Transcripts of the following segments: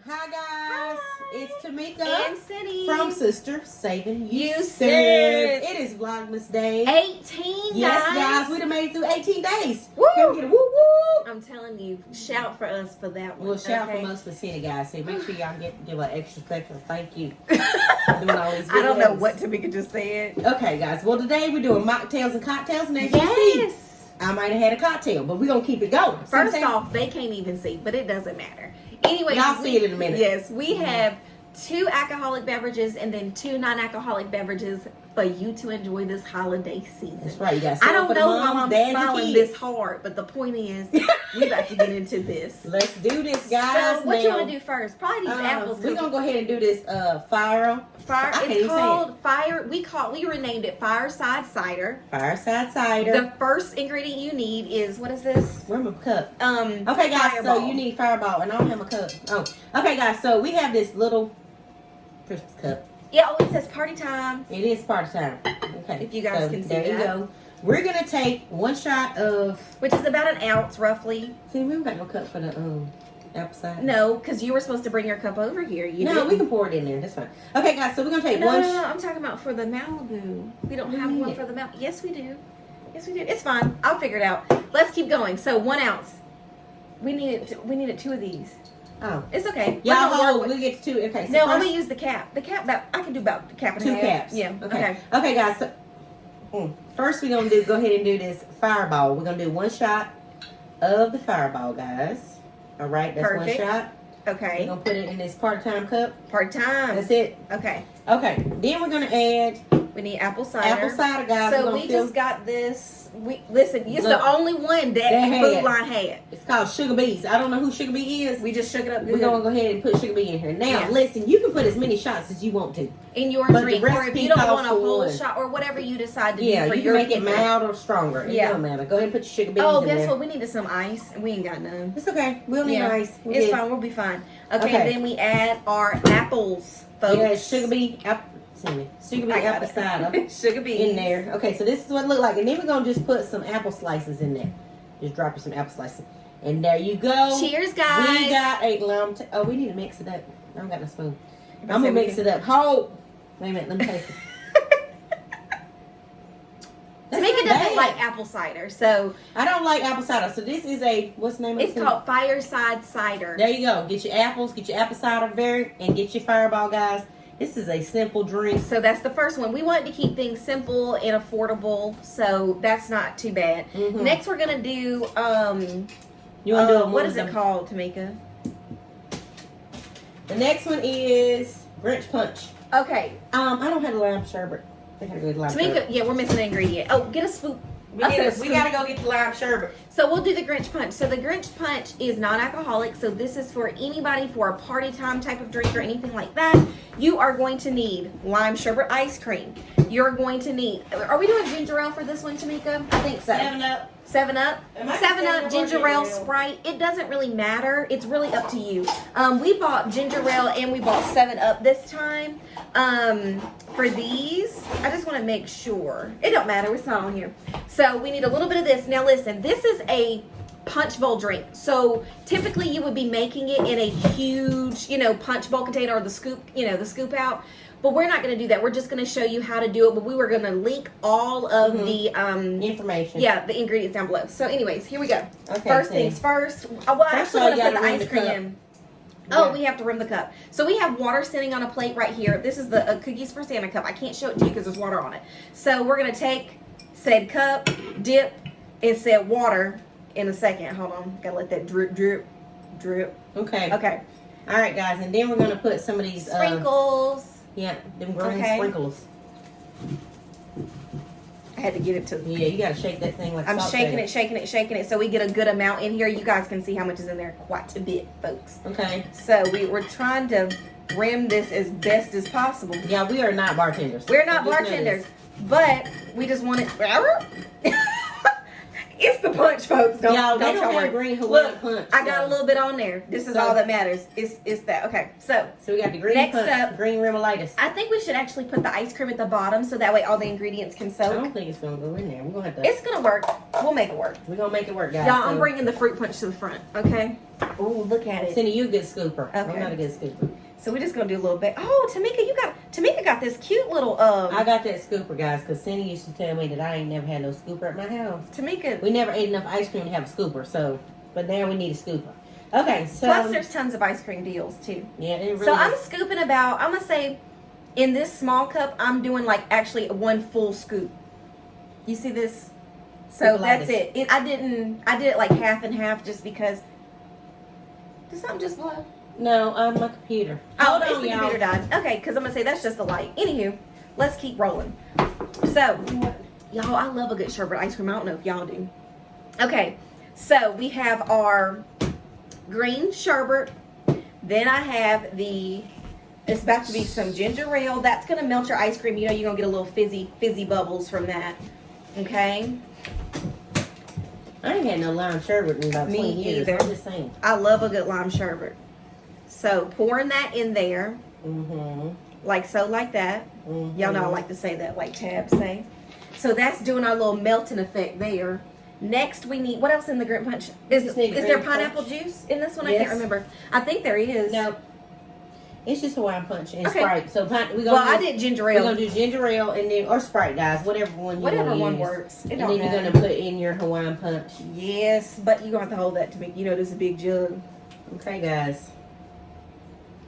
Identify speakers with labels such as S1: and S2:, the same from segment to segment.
S1: Hi guys, it's Tamika
S2: and Cindy
S1: from Sister Saving You
S2: Sis.
S1: It is Vlogmas Day
S2: 18,
S1: yes, guys, we done made it through 18 days.
S2: Woo!
S1: Can we get a woo woo?
S2: I'm telling you, shout for us for that one.
S1: Well, shout from us for Cindy, guys. So make sure y'all give an extra special thank you. Doing all these
S2: I don't know
S1: videos.
S2: what Tamika just said.
S1: Okay, guys. Well, today we're doing mocktails and cocktails, and as you
S2: Yes.
S1: see, I might have had a cocktail, but we're gonna keep it going.
S2: First off, they can't even see, but it doesn't matter. Anyway,
S1: y'all see it in a minute.
S2: Yes, we have 2 alcoholic beverages and then 2 non-alcoholic beverages for you to enjoy this holiday season.
S1: That's right, you guys.
S2: I don't know why I'm smiling this hard, but the point is, we about to get into this.
S1: Let's do this, guys.
S2: So, what you want to do first? Probably these apples.
S1: We're gonna go ahead and do this fire.
S2: It's called Fire. We renamed it Fireside Cider.
S1: Fireside Cider.
S2: The first ingredient you need is, what is this?
S1: Where's my cup?
S2: Okay,
S1: guys.
S2: Fireball.
S1: So you need Fireball, and I don't have a cup. Oh, okay, guys. So we have this little Christmas cup.
S2: Yeah. Oh, it says party time.
S1: It is party time. Okay.
S2: If you guys can see
S1: there you
S2: that.
S1: go. We're gonna take 1 shot of,
S2: Which is about an ounce, roughly.
S1: See, we haven't got no cup for the apple cider.
S2: No, because you were supposed to bring your cup over here. You
S1: No,
S2: didn't.
S1: we can pour it in there. That's fine. Okay, guys. So we're gonna take
S2: No,
S1: one.
S2: no, I'm talking about for the Malibu. We don't have
S1: need
S2: one
S1: it.
S2: for the Malibu. Yes, we do. Yes, we do. It's fine. I'll figure it out. Let's keep going. So 1 ounce. We needed 2 of these.
S1: Oh,
S2: It's okay.
S1: y'all
S2: We're gonna work
S1: hold.
S2: with-
S1: We'll get to 2. Okay. So
S2: No, I'm
S1: first,
S2: gonna use the cap. The cap that I can do about the cap and
S1: 2
S2: a half.
S1: caps.
S2: Yeah.
S1: Okay. Okay, guys. So, first, we're gonna go ahead and do this Fireball. We're gonna do 1 shot of the Fireball, guys. All right, that's
S2: Perfect.
S1: 1 shot. We're
S2: Okay.
S1: gonna put it in this part-time cup.
S2: Part time.
S1: That's it.
S2: Okay.
S1: Okay. Then we're gonna add
S2: We need apple cider.
S1: apple cider, guys. We're
S2: So
S1: gonna
S2: we
S1: fill-
S2: just got this. It's
S1: Look,
S2: the only one that
S1: had
S2: Food
S1: it.
S2: Line had.
S1: It's called Sugar Bees. I don't know who Sugar Bee is.
S2: We just shook it up.
S1: We're
S2: Good.
S1: gonna go ahead and put Sugar Bee in here. Now,
S2: Yeah.
S1: listen. You can put as many shots as you want to.
S2: in your
S1: But the
S2: drink, or if
S1: recipe
S2: you don't
S1: calls
S2: want a
S1: for
S2: whole
S1: 1.
S2: shot or whatever you decide to
S1: Yeah,
S2: do for
S1: you can
S2: your
S1: make it
S2: liquor.
S1: mild or stronger. It
S2: Yeah.
S1: don't matter. Go ahead and put your Sugar Bees
S2: Oh,
S1: in
S2: guess
S1: there.
S2: what? We needed some ice, and we ain't got none.
S1: It's okay. We'll need ice. We're
S2: It's
S1: good.
S2: fine. We'll be fine. Okay,
S1: Okay.
S2: then we add our apples, folks.
S1: Yeah, Sugar Bee Sugar Bee
S2: I got
S1: apple cider
S2: it. Sugar beans
S1: in there. Okay, so this is what it look like, and then we're gonna just put some apple slices in there. Just drop some apple slices, and there you go.
S2: Cheers, guys.
S1: We got a lime. Oh, we need to mix it up. I don't got no spoon. I'm
S2: say
S1: gonna
S2: we
S1: mix
S2: can-
S1: it up. Hold. Wait a minute. Let me taste it. That's
S2: Tamika
S1: not bad.
S2: doesn't like apple cider, so
S1: I don't like apple cider. So this is a what's the name of it?
S2: it's called Fireside Cider.
S1: There you go. Get your apples. Get your apple cider, and get your Fireball, guys. This is a simple drink.
S2: So that's the first one. We wanted to keep things simple and affordable, so that's not too bad.
S1: Mhm.
S2: Next, we're gonna do
S1: You want to do it?
S2: what is it called, Tamika?
S1: The next one is Grinch Punch.
S2: Okay,
S1: I don't have a lime sherbet. I gotta go get lime
S2: Tamika.
S1: sherbet.
S2: Yeah, we're missing an ingredient. Oh, get a spoon.
S1: We
S2: I said a spoon.
S1: gotta go get the lime sherbet.
S2: So we'll do the Grinch Punch. So the Grinch Punch is non-alcoholic. So this is for anybody for a party time type of drink or anything like that. You are going to need lime sherbet ice cream. You're going to need. Are we doing ginger ale for this one, Tamika? I think so.
S1: 7-Up.
S2: 7-Up,
S1: Am I
S2: 7-Up,
S1: 7-Up or
S2: ginger
S1: ginger
S2: ale,
S1: ale?
S2: Sprite. It doesn't really matter. It's really up to you. We bought ginger ale and we bought 7-Up this time. For these, I just want to make sure. It don't matter. It's not on here. So we need a little bit of this. Now listen, this is a punch bowl drink. So typically you would be making it in a huge, punch bowl container or the scoop, the scoop out. But we're not going to do that. We're just going to show you how to do it. But we were going to link all of the
S1: Information.
S2: yeah, the ingredients down below. So anyways, here we go.
S1: Okay,
S2: First
S1: Sam.
S2: things first. Well, I
S1: First
S2: actually
S1: of all,
S2: want
S1: you
S2: to put
S1: gotta
S2: the
S1: rim
S2: ice
S1: the
S2: cream
S1: cup.
S2: in. Oh,
S1: Yeah.
S2: we have to rim the cup. So we have water sitting on a plate right here. This is the Cookies for Santa cup. I can't show it to you because there's water on it. So we're going to take said cup, dip, and said water in a second. Hold on. Got to let that drip, drip, drip.
S1: Okay.
S2: Okay.
S1: All right, guys, and then we're gonna put some of these
S2: Sprinkles.
S1: them green
S2: Okay.
S1: sprinkles.
S2: I had to get it to
S1: Yeah, you gotta shake that thing like
S2: I'm
S1: salt
S2: shaking
S1: shaker.
S2: it, shaking it, so we get a good amount in here. You guys can see how much is in there, quite a bit, folks.
S1: Okay.
S2: So we're trying to rim this as best as possible.
S1: Yeah, we are not bartenders.
S2: We're not
S1: So just know
S2: bartenders,
S1: this.
S2: but we just want it. It's the punch, folks.
S1: Y'all, they
S2: y'all
S1: don't have
S2: worry.
S1: green Hawaiian
S2: Look,
S1: punch.
S2: I got a little bit on there. This is
S1: So-
S2: all that matters. It's that. Okay, so
S1: we got the green
S2: next
S1: punch,
S2: up,
S1: green remouladas.
S2: I think we should actually put the ice cream at the bottom so that way all the ingredients can
S1: I
S2: soak.
S1: don't think it's gonna go in there. We're gonna have to.
S2: It's gonna work. We'll make it work.
S1: We're gonna make it work, guys.
S2: Y'all, I'm bringing the fruit punch to the front. Okay. Oh, look at it.
S1: Cindy, you a good scooper.
S2: Okay.
S1: I'm not a good scooper.
S2: So we're just gonna do a little bit. Oh, Tamika got this cute little
S1: I got that scooper, guys, because Cindy used to tell me that I ain't never had no scooper at my house.
S2: Tamika.
S1: We never ate enough ice cream to have a scooper, so but now we need a scooper. Okay, so
S2: Plus, there's tons of ice cream deals too.
S1: yeah, it really.
S2: So
S1: is.
S2: I'm scooping about. I'm gonna say, in this small cup, I'm doing like actually one full scoop. You see this? So that's it. I did it like half and half just because. Did something just blow?
S1: No, my computer.
S2: Oh, it's the computer died. Okay, because I'm gonna say that's just the light. Anywho, let's keep rolling. So, y'all, I love a good sherbet ice cream. I don't know if y'all do. Okay, so we have our green sherbet. Then I have it's about to be some ginger ale. That's gonna melt your ice cream. You know you're gonna get a little fizzy bubbles from that. Okay.
S1: I ain't had no lime sherbet in about 20
S2: Me
S1: years.
S2: either.
S1: I'm just saying.
S2: I love a good lime sherbet. So pouring that in there, like so, like that. Y'all know I like to say that, like Tab say. So that's doing our little melting effect there. Next, we need what else in the Grinch Punch? Is there pineapple juice in this one? I
S1: Yes.
S2: can't remember. I think there is.
S1: No, it's just Hawaiian Punch and
S2: Okay.
S1: Sprite. So
S2: I did ginger ale.
S1: We're gonna do ginger ale and then or Sprite, guys. Whatever one use.
S2: Works. It
S1: And
S2: don't
S1: then you're
S2: matter.
S1: gonna put in your Hawaiian Punch.
S2: Yes, but you're gonna have to hold that to me. You know, there's a big jug.
S1: Okay, guys.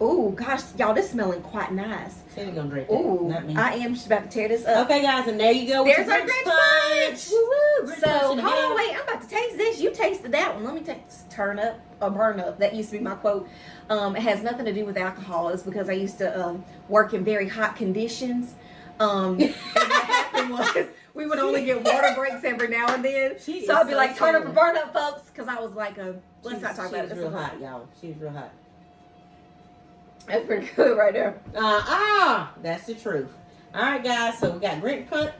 S2: Oh gosh, y'all, this smelling quite nice.
S1: Cindy's gonna drink that,
S2: Ooh,
S1: not me.
S2: I am just about to tear this up.
S1: Okay, guys, and there you go. With
S2: There's
S1: your
S2: our Grinch Punch.
S1: Woo woo! Grinch
S2: So,
S1: Punch in
S2: hold
S1: the
S2: on,
S1: house.
S2: wait, I'm about to taste this. You tasted that one. Let me turn up or burn up. That used to be my quote. It has nothing to do with alcohol. It's because I used to work in very hot conditions. And what happened was we would only get water breaks every now and then. So I'd be like, turn up and burn up, folks. Because I was like, let's not talk about it.
S1: She was real hot, y'all. She was real hot.
S2: That's pretty good right there.
S1: That's the truth. All right, guys. So we got Grinch Punch.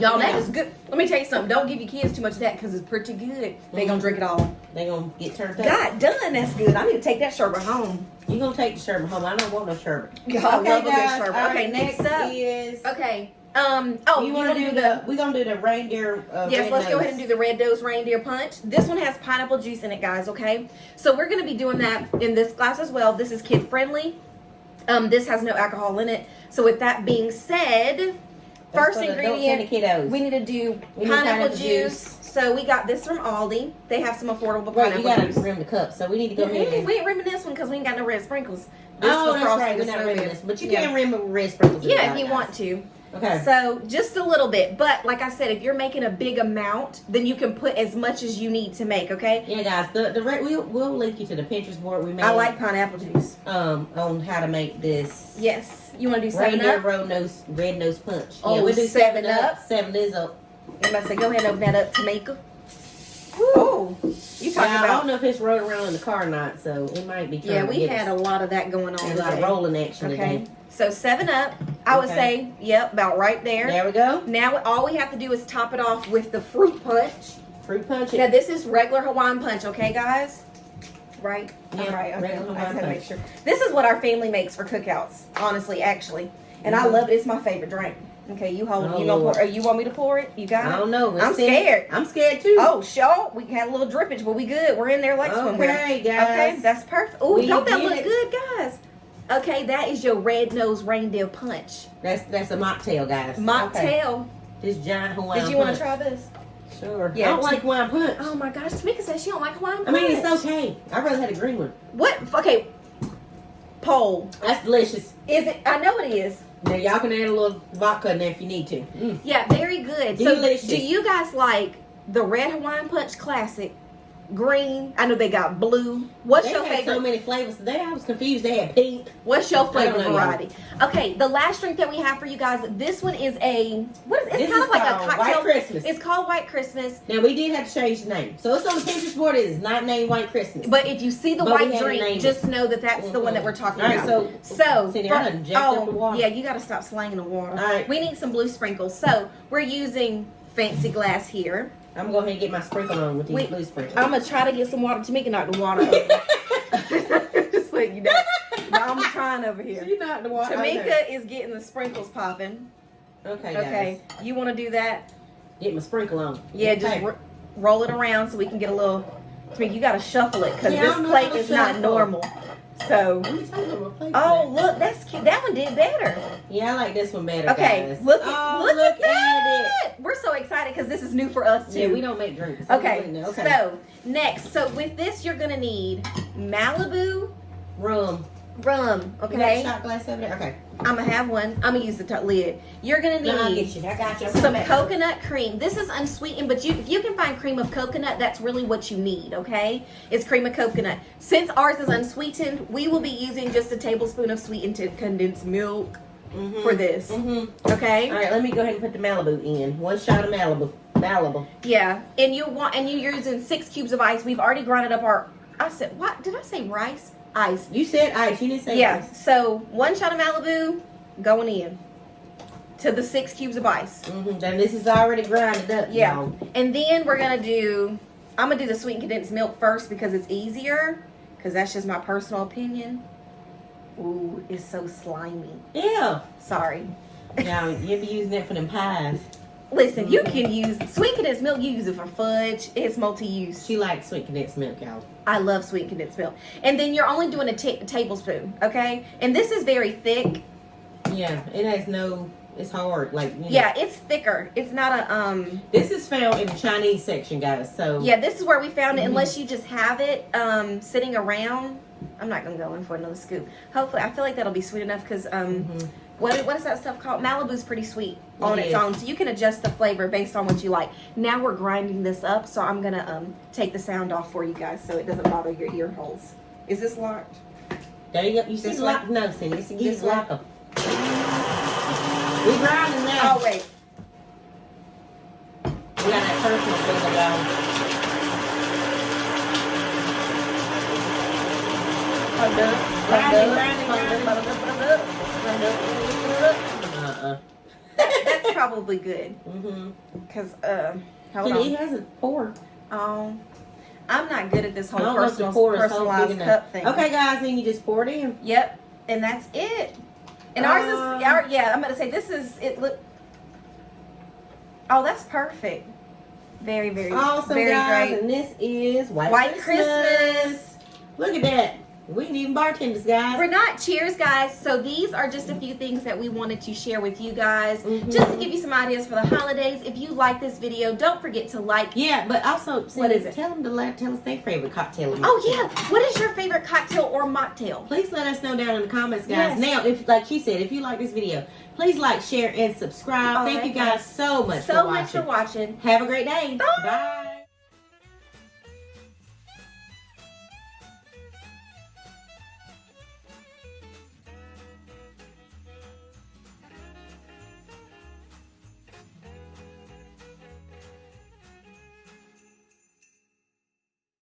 S2: Y'all, that is good. Let me tell you something. Don't give your kids too much of that because it's pretty good. They gonna drink it all.
S1: They gonna get turned up.
S2: God done, that's good. I need to take that sherbet home.
S1: You gonna take the sherbet home? I don't want no sherbet.
S2: I love a good
S1: guys.
S2: sherbet.
S1: All
S2: Okay,
S1: right,
S2: next up.
S1: is.
S2: Okay.
S1: You want to do the? We gonna do the reindeer.
S2: Yes, let's go ahead and do the Red Nose Reindeer Punch. This one has pineapple juice in it, guys. Okay, so we're gonna be doing that in this glass as well. This is kid friendly. This has no alcohol in it. So with that being said, first ingredient we need to do pineapple juice. So we got this from Aldi. They have some affordable pineapple
S1: you gotta
S2: juice.
S1: rim the cup, so we need to go ahead.
S2: We ain't rimming this one because we ain't got no red sprinkles.
S1: This that's right. We're not rimming this, but you can rim it with red sprinkles.
S2: Yeah, if you want to.
S1: Okay.
S2: So just a little bit, but like I said, if you're making a big amount, then you can put as much as you need to make. Okay.
S1: Yeah, guys. We'll link you to the Pinterest board we made.
S2: I like pineapple juice.
S1: On how to make this.
S2: Yes. You want to do 7
S1: Reindeer
S2: Up?
S1: red nose punch.
S2: Oh,
S1: yeah, we'll do
S2: 7 Up.
S1: 7 is up.
S2: I'm about to say, go ahead and open that up, Tamika. Oh, you talking
S1: I
S2: about?
S1: don't know if it's rolling around in the car or not, so it might be.
S2: Yeah, we had a lot of that going on.
S1: A lot of rolling action today.
S2: So 7 Up, I would say, yep, about right there.
S1: There we go.
S2: Now all we have to do is top it off with the fruit punch.
S1: Fruit punch.
S2: Now this is regular Hawaiian punch, okay, guys? Right?
S1: Yeah,
S2: right. Okay.
S1: regular
S2: I just had to
S1: Hawaiian
S2: make sure. This is what our family makes for cookouts, honestly, actually, and I love it. It's my favorite drink. Okay, you hold.
S1: Oh,
S2: you gonna
S1: Lord.
S2: pour? You want me to pour it? You got it.
S1: I don't know.
S2: I'm scared.
S1: I'm scared too.
S2: Oh, sure. We had a little drippage, but we good. We're in there like swimwear.
S1: Okay, guys.
S2: Okay, that's perfect. Oh, don't that
S1: did
S2: look
S1: it.
S2: good, guys? Okay, that is your red nose reindeer punch.
S1: That's a mocktail, guys.
S2: Mocktail.
S1: Okay. This giant Hawaiian.
S2: Did you want to try this?
S1: Sure.
S2: Yeah,
S1: I don't like Hawaiian punch.
S2: Oh my gosh, Tamika says she don't like Hawaiian
S1: I
S2: punch.
S1: mean, it's okay. I'd rather had a green one.
S2: What? Okay. Poll.
S1: That's delicious.
S2: Is it? I know it is.
S1: Now y'all can add a little vodka in there if you need to.
S2: Yeah, very good.
S1: Delicious.
S2: So, do you guys like the red Hawaiian punch classic? Green. I know they got blue. What's
S1: They
S2: your
S1: had
S2: favorite?
S1: so many flavors today. I was confused. They had pink.
S2: What's your flavor
S1: know,
S2: variety? Okay, the last drink that we have for you guys. This one is a it's
S1: This
S2: kind
S1: is
S2: of like a
S1: called
S2: cocktail.
S1: White Christmas.
S2: It's called White Christmas.
S1: Now we did have to change the name, so it's on the Pinterest board. It is not named White Christmas.
S2: But if you see the
S1: But we
S2: white
S1: had to
S2: drink,
S1: name
S2: just know that that's the one that we're talking
S1: All right,
S2: about.
S1: so Cindy, I done jacked up the water.
S2: yeah, you got to stop slanging the water.
S1: All right.
S2: We need some blue sprinkles. So we're using fancy glass here.
S1: I'm going to go ahead and get my sprinkle on with these blue sprinkles.
S2: I'm going to try to get some water. Tamika knocked the water over. Just letting you know. But I'm trying over here.
S1: You knocked the water.
S2: Tamika is getting the sprinkles popping.
S1: Okay,
S2: Okay.
S1: guys.
S2: You want to do that?
S1: Get my sprinkle on.
S2: Yeah,
S1: okay.
S2: just roll it around so we can get a little. Tamika, you got to shuffle it because
S1: Yeah,
S2: this plate is not normal. So. Oh, look, that's cute. That one did better.
S1: Yeah, I like this one better.
S2: Okay,
S1: guys.
S2: look
S1: at
S2: that. We're so excited because this is new for us too.
S1: Yeah, we don't make drinks.
S2: Okay. So next, with this you're gonna need Malibu
S1: rum.
S2: Okay.
S1: You got a shot glass over there? Okay.
S2: I'm gonna have one. I'm gonna use the lid. You're gonna need
S1: I'll get you. I got you.
S2: some coconut cream. This is unsweetened, but if you can find cream of coconut, that's really what you need, okay? It's cream of coconut. Since ours is unsweetened, we will be using just a tablespoon of sweetened condensed milk for this. Okay?
S1: All right, let me go ahead and put the Malibu in. 1 shot of Malibu.
S2: Yeah, and you're using 6 cubes of ice. We've already grinded up what? Did I say rice? Ice.
S1: You said ice. You didn't say ice.
S2: So 1 shot of Malibu going in to the 6 cubes of ice.
S1: Then this is already grinded up.
S2: Yeah.
S1: Y'all.
S2: And then I'm gonna do the sweetened condensed milk first because it's easier. Because that's just my personal opinion. Ooh, it's so slimy.
S1: Yeah.
S2: Sorry.
S1: Now you be using it for them pies.
S2: Listen, you can use sweet condensed milk. You use it for fudge. It's multi-use.
S1: She likes sweet condensed milk, y'all.
S2: I love sweet condensed milk. And then you're only doing a tablespoon, okay? And this is very thick.
S1: Yeah, it has no. It's hard,
S2: Yeah, it's thicker. It's not a
S1: This is found in the Chinese section, guys. So
S2: yeah, this is where we found it. Unless you just have it sitting around. I'm not gonna go in for another scoop. Hopefully, I feel like that'll be sweet enough because what is that stuff called? Malibu's pretty sweet on its own, so you can adjust the flavor based on what you like. Now we're grinding this up, so I'm gonna take the sound off for you guys so it doesn't bother your ear holes. Is this locked?
S1: There you go. You see, lock? No, Cindy. It's lock them. We grinding now.
S2: Oh wait.
S1: We got that personal thing down.
S2: That's probably good. Cause hold on.
S1: He hasn't poured.
S2: Oh, I'm not good at this whole
S1: I don't know if to pour
S2: personalized cup thing.
S1: Okay, guys, then you just pour it in.
S2: Yep, and that's it. And ours is yeah. I'm gonna say this is it. Look. Oh, that's perfect. Very, very,
S1: awesome,
S2: very
S1: guys.
S2: great.
S1: And this is
S2: White Christmas.
S1: Look at that. We ain't even bartenders, guys.
S2: We're not. Cheers, guys. So these are just a few things that we wanted to share with you guys, just to give you some ideas for the holidays. If you like this video, don't forget to like.
S1: Yeah, but also,
S2: what is it?
S1: Tell them to tell us their favorite cocktail.
S2: Oh yeah, what is your favorite cocktail or mocktail?
S1: Please let us know down in the comments,
S2: Yes.
S1: guys. Now, if like she said, if you like this video, please like, share, and subscribe. Thank you guys so much for watching.
S2: So much for watching.
S1: Have a great day.
S2: Bye.
S1: Bye.